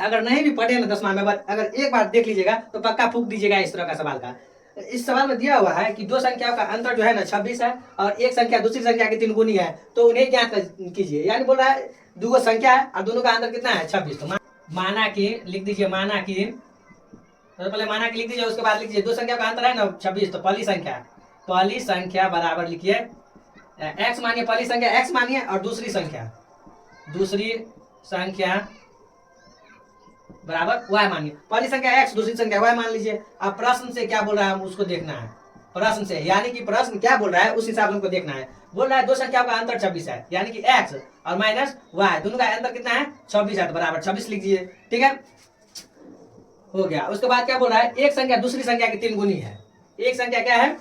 अगर नहीं भी पढ़े ना 10वां में, अगर एक बार देख लीजिएगा तो पक्का फूंक दीजिएगा इस तरह का सवाल का। इस सवाल में दिया हुआ है कि दो संख्याओं का अंतर जो है ना 26 है और एक संख्या दूसरी संख्या की 3 गुनी है, तो उन्हें ज्ञात कीजिए। यानी बोल रहा है दो संख्या है और दोनों का अंतर कितना है 26। तो माना कि लिख दीजिए, माना कि तो पहले माना कि लिख दीजिए, उसके बाद लिख दीजिए दो संख्या का अंतर है ना 26। तो पहली संख्या बराबर लिखिए x मानिए, पहली संख्या x मानिए और दूसरी संख्या बराबर y मानिए। पहली संख्या x, दूसरी संख्या y मान लीजिए। अब प्रश्न से क्या बोल रहा है हम उसको देखना है, प्रश्न से, यानी कि प्रश्न क्या बोल रहा है उस हिसाब से हमको देखना है। बोल रहा है दो संख्याओं का अंतर 26 है, यानी कि x और माइनस y, दोनों का अंतर कितना है 26 है, तो बराबर 26 लिख दीजिए। ठीक है, हो गया। उसके बाद क्या बोल रहा है एक संख्या दूसरी संख्या की 3 गुनी है। एक संख्या क्या है,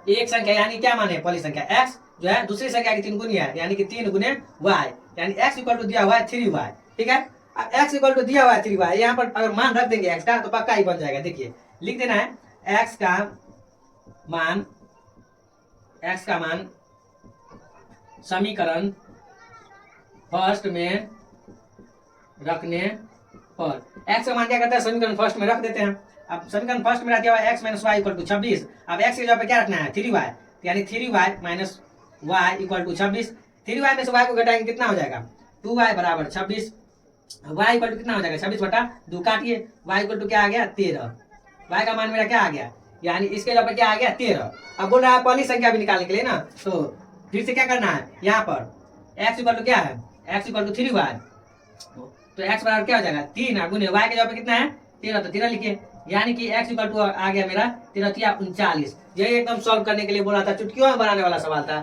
एक संख्या यानी क्या माने, पहली संख्या x जो है दूसरी संख्या की 3 गुनी है, यानी कि 3 गुने y, यानी x इक्वल टू दिया हुआ है 3y। ठीक है, अब x इक्वल टू दिया हुआ है 3y, यहाँ पर अगर मान रख देंगे x का तो पक्का ही बन जाएगा। देखिए लिख देना है x का मान समीकरण फर्स्ट में रखने पर, x का मान क्या करता है समीकरण फर्स्ट में रख देते हैं। अब समीकरण फर्स्ट में दिया हुआ है x minus y equal to 26। अब x की जगह पे क्या रखना है 3y, यानी 3y minus y equal to 26। 3y में से y को घटाएंगे कितना हो जाएगा 2y बराबर 26। y इक्वल टू कितना हो जाएगा 26 बटा 2, काटिए, y इक्वल टू क्या आ गया 13। y का मान मेरा क्या आ गया, यानी इसके जगह पे क्या आ गया 13। अब बोल रहा है पहली संख्या भी निकालने के लिए ना, तो फिर से क्या करना है, यहाँ पर x इक्वल टू क्या है, x इक्वल टू 3y, तो x बराबर क्या हो जाएगा 3 गुने y के जगह पे कितना है 13, तो 13 लिखिए, यानी कि x इक्वल टू आ गया मेरा 13 39। यही एकदम सॉल्व करने के लिए बोला था, चुटकियों में बनाने वाला सवाल था।